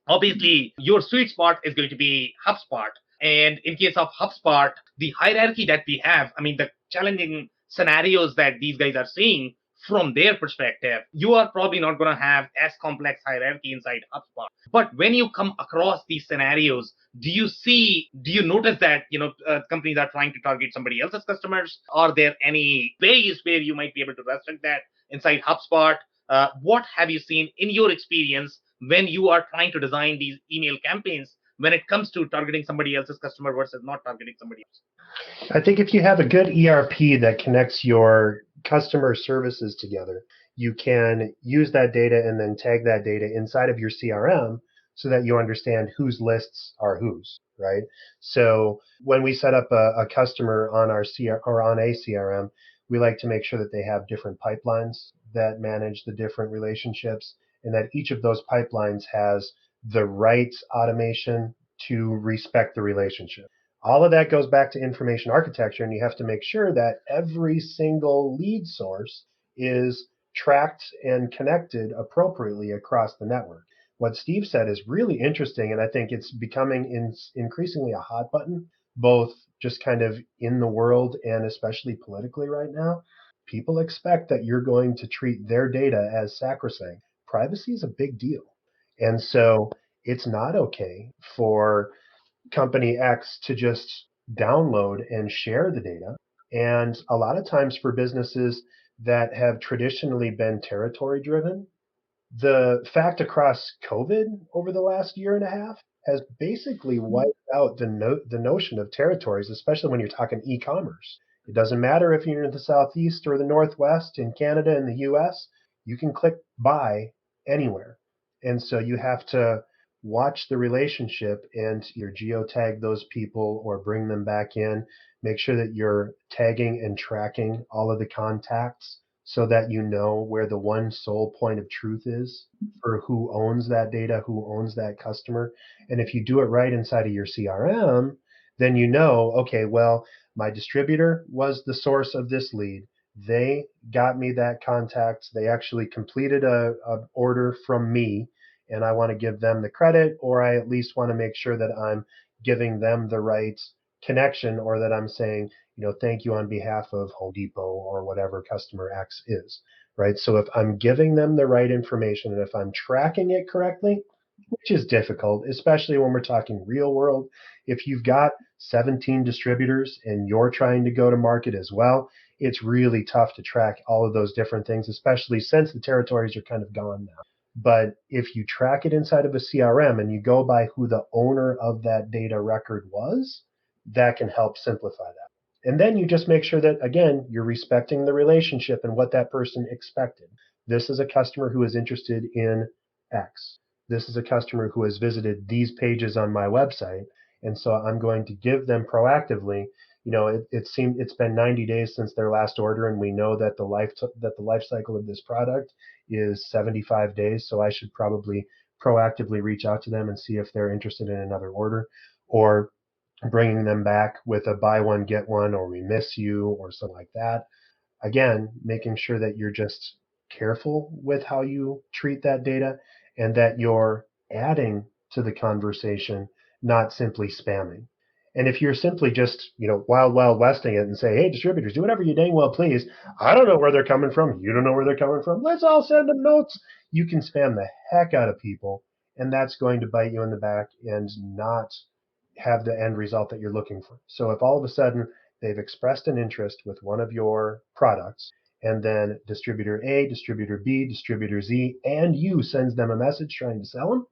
obviously your sweet spot is going to be HubSpot. And in case of HubSpot, the hierarchy that we have, I mean, the challenging scenarios that these guys are seeing from their perspective, you are probably not going to have as complex hierarchy inside HubSpot. But when you come across these scenarios, do you notice that, companies are trying to target somebody else's customers? Are there any ways where you might be able to restrict that inside HubSpot? What have you seen in your experience when you are trying to design these email campaigns when it comes to targeting somebody else's customer versus not targeting somebody else? I think if you have a good ERP that connects your customer services together, you can use that data and then tag that data inside of your CRM so that you understand whose lists are whose, right? So when we set up a customer on our or on a CRM, we like to make sure that they have different pipelines that manage the different relationships, and that each of those pipelines has the right automation to respect the relationship. All of that goes back to information architecture, and you have to make sure that every single lead source is tracked and connected appropriately across the network. What Steve said is really interesting, and I think it's becoming increasingly a hot button, both just kind of in the world and especially politically right now. People expect that you're going to treat their data as sacrosanct. Privacy is a big deal. And so it's not okay for company X to just download and share the data. And a lot of times for businesses that have traditionally been territory driven, the fact across COVID over the last year and a half has basically wiped out the notion of territories, especially when you're talking e-commerce. It doesn't matter if you're in the Southeast or the Northwest, in Canada and the US, you can click buy anywhere. And so you have to watch the relationship and either geotag those people or bring them back in. Make sure that you're tagging and tracking all of the contacts so that you know where the one sole point of truth is for who owns that data, who owns that customer. And if you do it right inside of your CRM, then you know, okay, well, my distributor was the source of this lead. They got me that contact. They actually completed a order from me, and I want to give them the credit, or I at least want to make sure that I'm giving them the right connection, or that I'm saying, thank you on behalf of Home Depot or whatever customer X is, right? So if I'm giving them the right information and if I'm tracking it correctly, which is difficult, especially when we're talking real world, if you've got 17 distributors and you're trying to go to market as well, it's really tough to track all of those different things, especially since the territories are kind of gone now. But if you track it inside of a CRM and you go by who the owner of that data record was, that can help simplify that. And then you just make sure that, again, you're respecting the relationship and what that person expected. This is a customer who is interested in X. This is a customer who has visited these pages on my website. And so I'm going to give them proactively, it's been 90 days since their last order, and we know that the life cycle of this product is 75 days. So I should probably proactively reach out to them and see if they're interested in another order, or bringing them back with a buy one, get one, or we miss you, or something like that. Again, making sure that you're just careful with how you treat that data and that you're adding to the conversation, not simply spamming. And if you're simply just, wild westing it and say, hey, distributors, do whatever you dang well please. I don't know where they're coming from. You don't know where they're coming from. Let's all send them notes. You can spam the heck out of people, and that's going to bite you in the back and not have the end result that you're looking for. So if all of a sudden they've expressed an interest with one of your products, and then distributor A, distributor B, distributor Z, and you sends them a message trying to sell them,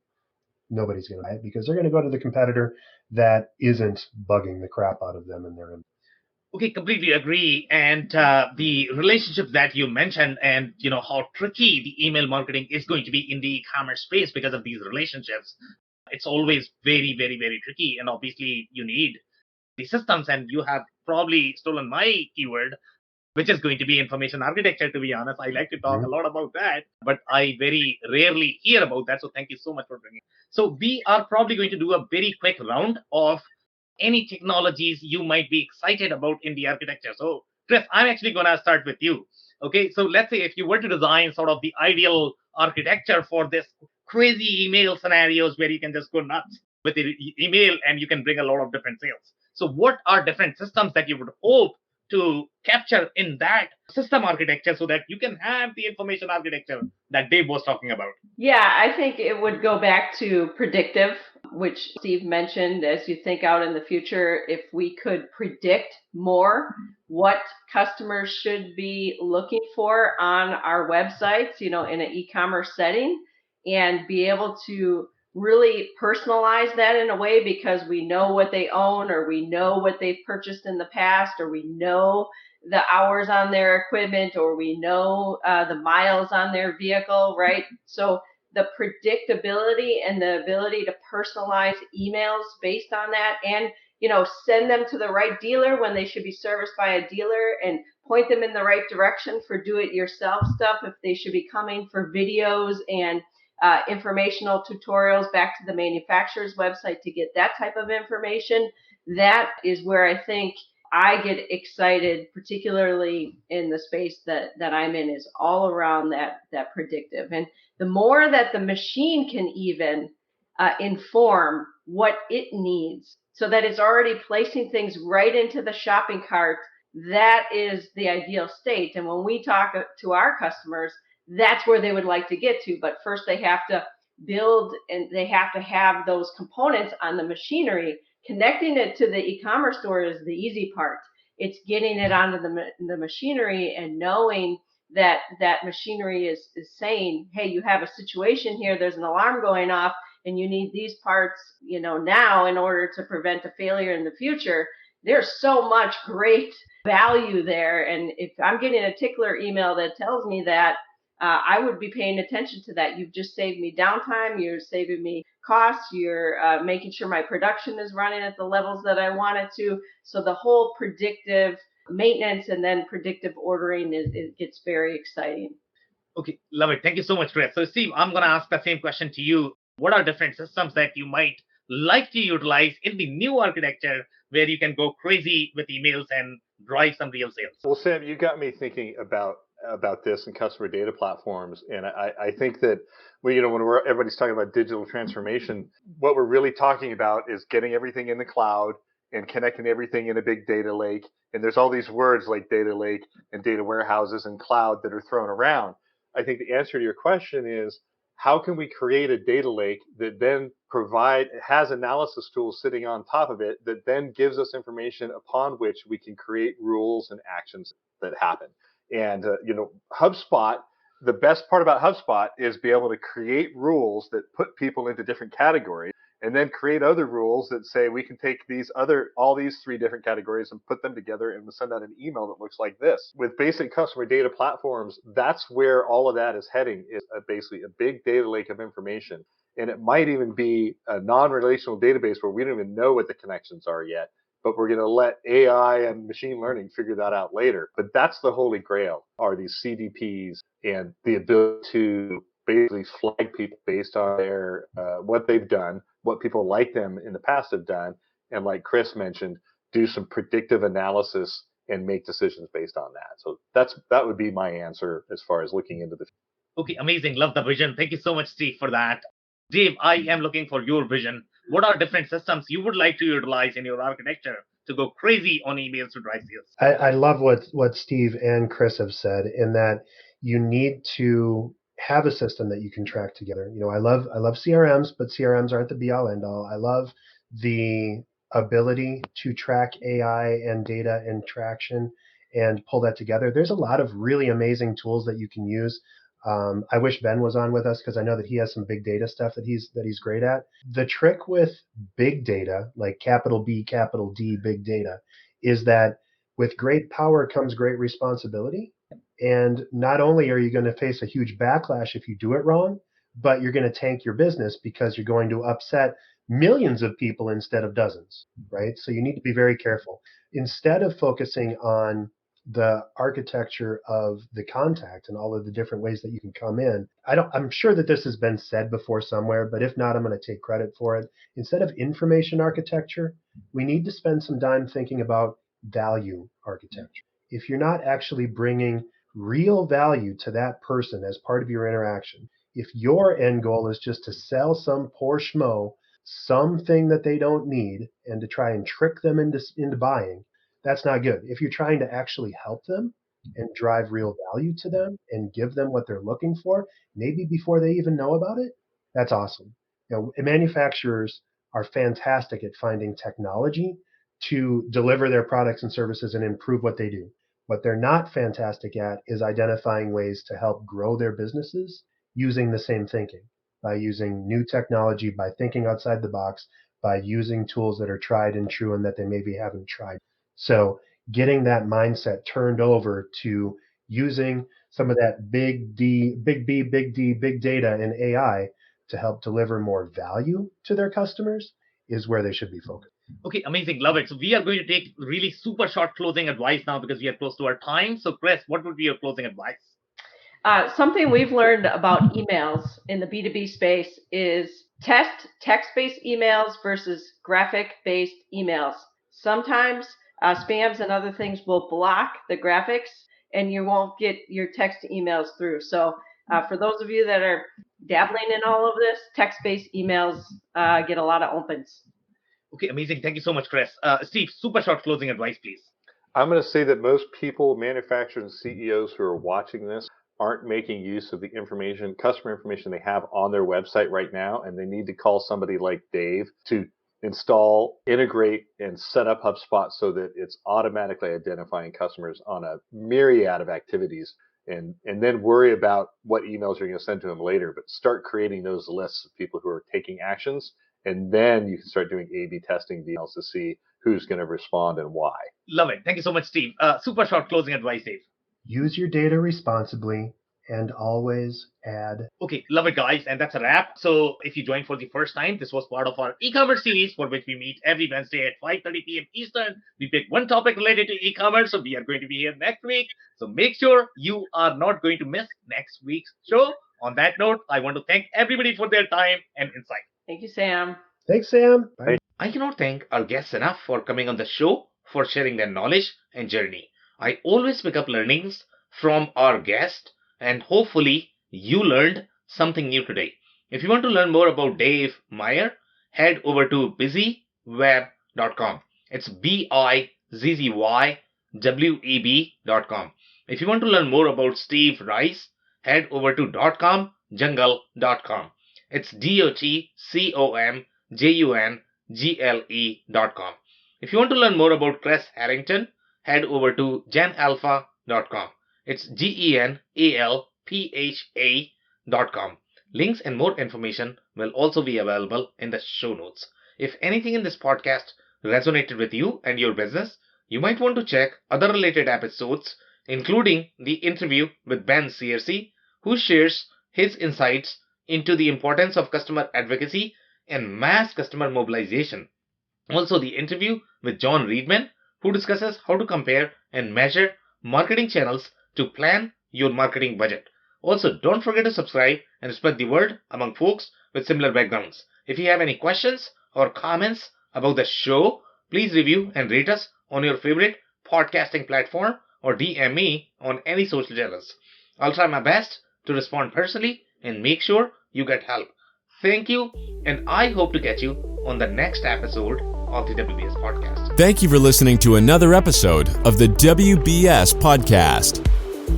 nobody's going to buy it because they're going to go to the competitor that isn't bugging the crap out of them in their inbox. Okay, completely agree. And the relationship that you mentioned, and how tricky the email marketing is going to be in the e-commerce space because of these relationships. It's always very, very, very tricky. And obviously, you need the systems, and you have probably stolen my keyword, which is going to be information architecture. To be honest, I like to talk a lot about that, but I very rarely hear about that. So thank you so much for bringing it. So we are probably going to do a very quick round of any technologies you might be excited about in the architecture. So Chris, I'm actually going to start with you. Okay, so let's say if you were to design sort of the ideal architecture for this crazy email scenarios where you can just go nuts with the email and you can bring a lot of different sales. So what are different systems that you would hope to capture in that system architecture so that you can have the information architecture that Dave was talking about? Yeah, I think it would go back to predictive, which Steve mentioned. As you think out in the future, if we could predict more what customers should be looking for on our websites, in an e-commerce setting, and be able to really personalize that in a way because we know what they own, or we know what they've purchased in the past, or we know the hours on their equipment, or we know the miles on their vehicle, right? So the predictability and the ability to personalize emails based on that, and send them to the right dealer when they should be serviced by a dealer, and point them in the right direction for do-it-yourself stuff if they should be coming for videos and informational tutorials back to the manufacturer's website to get that type of information. That is where I think I get excited, particularly in the space that I'm in, is all around that predictive. And the more that the machine can even inform what it needs so that it's already placing things right into the shopping cart, that is the ideal state. And when we talk to our customers, that's where they would like to get to. But first they have to build, and they have to have those components on the machinery. Connecting it to the e-commerce store is the easy part. It's getting it onto the machinery and knowing that machinery is saying, hey, you have a situation here, there's an alarm going off, and you need these parts, now in order to prevent a failure in the future. There's so much great value there. And if I'm getting a tickler email that tells me that, I would be paying attention to that. You've just saved me downtime. You're saving me costs. You're making sure my production is running at the levels that I want it to. So the whole predictive maintenance and then predictive ordering it gets very exciting. Okay, love it. Thank you so much, Chris. So Steve, I'm going to ask the same question to you. What are different systems that you might like to utilize in the new architecture where you can go crazy with emails and drive some real sales? Well, Sam, you got me thinking about this and customer data platforms, and I think that when everybody's talking about digital transformation, what we're really talking about is getting everything in the cloud and connecting everything in a big data lake. And there's all these words like data lake and data warehouses and cloud that are thrown around. I think the answer to your question is, how can we create a data lake that then has analysis tools sitting on top of it that then gives us information upon which we can create rules and actions that happen? And, HubSpot, the best part about HubSpot is be able to create rules that put people into different categories, and then create other rules that say we can take all these three different categories and put them together and send out an email that looks like this. With basic customer data platforms, that's where all of that is heading, is basically a big data lake of information. And it might even be a non-relational database where we don't even know what the connections are yet, but we're going to let AI and machine learning figure that out later. But that's the holy grail, are these CDPs and the ability to basically flag people based on their what they've done, what people like them in the past have done, and like Chris mentioned, do some predictive analysis and make decisions based on that. So that would be my answer as far as looking into the future. Okay, amazing. Love the vision. Thank you so much, Steve, for that. Dave, I am looking for your vision. What are different systems you would like to utilize in your architecture to go crazy on emails to drive sales? I love what Steve and Chris have said in that you need to have a system that you can track together. I love CRMs, but CRMs aren't the be all end all. I love the ability to track AI and data and traction and pull that together. There's a lot of really amazing tools that you can use. I wish Ben was on with us because I know that he has some big data stuff that he's great at. The trick with big data, like capital B, capital D, big data, is that with great power comes great responsibility. And not only are you going to face a huge backlash if you do it wrong, but you're going to tank your business because you're going to upset millions of people instead of dozens, right? So you need to be very careful. Instead of focusing on the architecture of the contact and all of the different ways that you can come in, I'm sure that this has been said before somewhere, but if not, I'm going to take credit for it. Instead of information architecture, we need to spend some time thinking about value architecture. If you're not actually bringing real value to that person as part of your interaction, if your end goal is just to sell some poor schmo something that they don't need and to try and trick them into buying, that's not good. If you're trying to actually help them and drive real value to them and give them what they're looking for, maybe before they even know about it, that's awesome. Manufacturers are fantastic at finding technology to deliver their products and services and improve what they do. What they're not fantastic at is identifying ways to help grow their businesses using the same thinking, by using new technology, by thinking outside the box, by using tools that are tried and true and that they maybe haven't tried. So getting that mindset turned over to using some of that big D, big B, big D, big data and AI to help deliver more value to their customers is where they should be focused. Okay, amazing. Love it. So we are going to take really super short closing advice now because we are close to our time. So Chris, what would be your closing advice? Something we've learned about emails in the B2B space is test text-based emails versus graphic-based emails. Sometimes spams and other things will block the graphics and you won't get your text emails through. So for those of you that are dabbling in all of this, text-based emails get a lot of opens. Okay, amazing. Thank you so much, Chris. Steve, super short closing advice, please. I'm going to say that most people, manufacturers and CEOs who are watching this, aren't making use of the information, customer information they have on their website right now, and they need to call somebody like Dave to install, integrate, and set up HubSpot so that it's automatically identifying customers on a myriad of activities, and then worry about what emails you're going to send to them later. But start creating those lists of people who are taking actions, and then you can start doing A/B testing deals to see who's going to respond and why. Love it. Thank you so much, Steve. Super short closing advice, Dave. Use your data responsibly and always add. Okay, love it, guys. And that's a wrap. So if you joined for the first time, this was part of our e-commerce series for which we meet every Wednesday at 5:30 p.m. Eastern. We pick one topic related to e-commerce. So we are going to be here next week. So make sure you are not going to miss next week's show. On that note, I want to thank everybody for their time and insight. Thank you, Sam. Thanks, Sam. Bye. I cannot thank our guests enough for coming on the show, for sharing their knowledge and journey. I always pick up learnings from our guest, and hopefully you learned something new today. If you want to learn more about Dave Meyer, head over to buzzyweb.com. It's BIZZYWEB.com. If you want to learn more about Steve Rice, head over to .comjungle.com. It's DOTCOMJUNGLE.com. If you want to learn more about Chris Harrington, head over to genalpha.com. It's GENALPHA.com. Links and more information will also be available in the show notes. If anything in this podcast resonated with you and your business, you might want to check other related episodes, including the interview with Ben Searcy, who shares his insights into the importance of customer advocacy and mass customer mobilization. Also, the interview with John Reedman, who discusses how to compare and measure marketing channels to plan your marketing budget. Also, don't forget to subscribe and spread the word among folks with similar backgrounds. If you have any questions or comments about the show, please review and rate us on your favorite podcasting platform or DM me on any social channels. I'll try my best to respond personally and make sure you get help. Thank you, and I hope to get you on the next episode of the WBS Podcast. Thank you for listening to another episode of the WBS Podcast.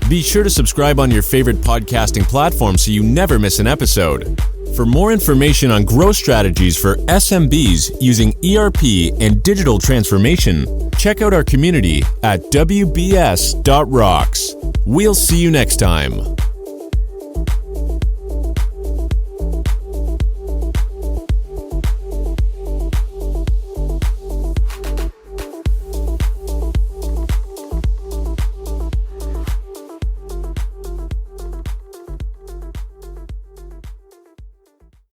Be sure to subscribe on your favorite podcasting platform so you never miss an episode. For more information on growth strategies for SMBs using ERP and digital transformation, check out our community at WBS.rocks. We'll see you next time.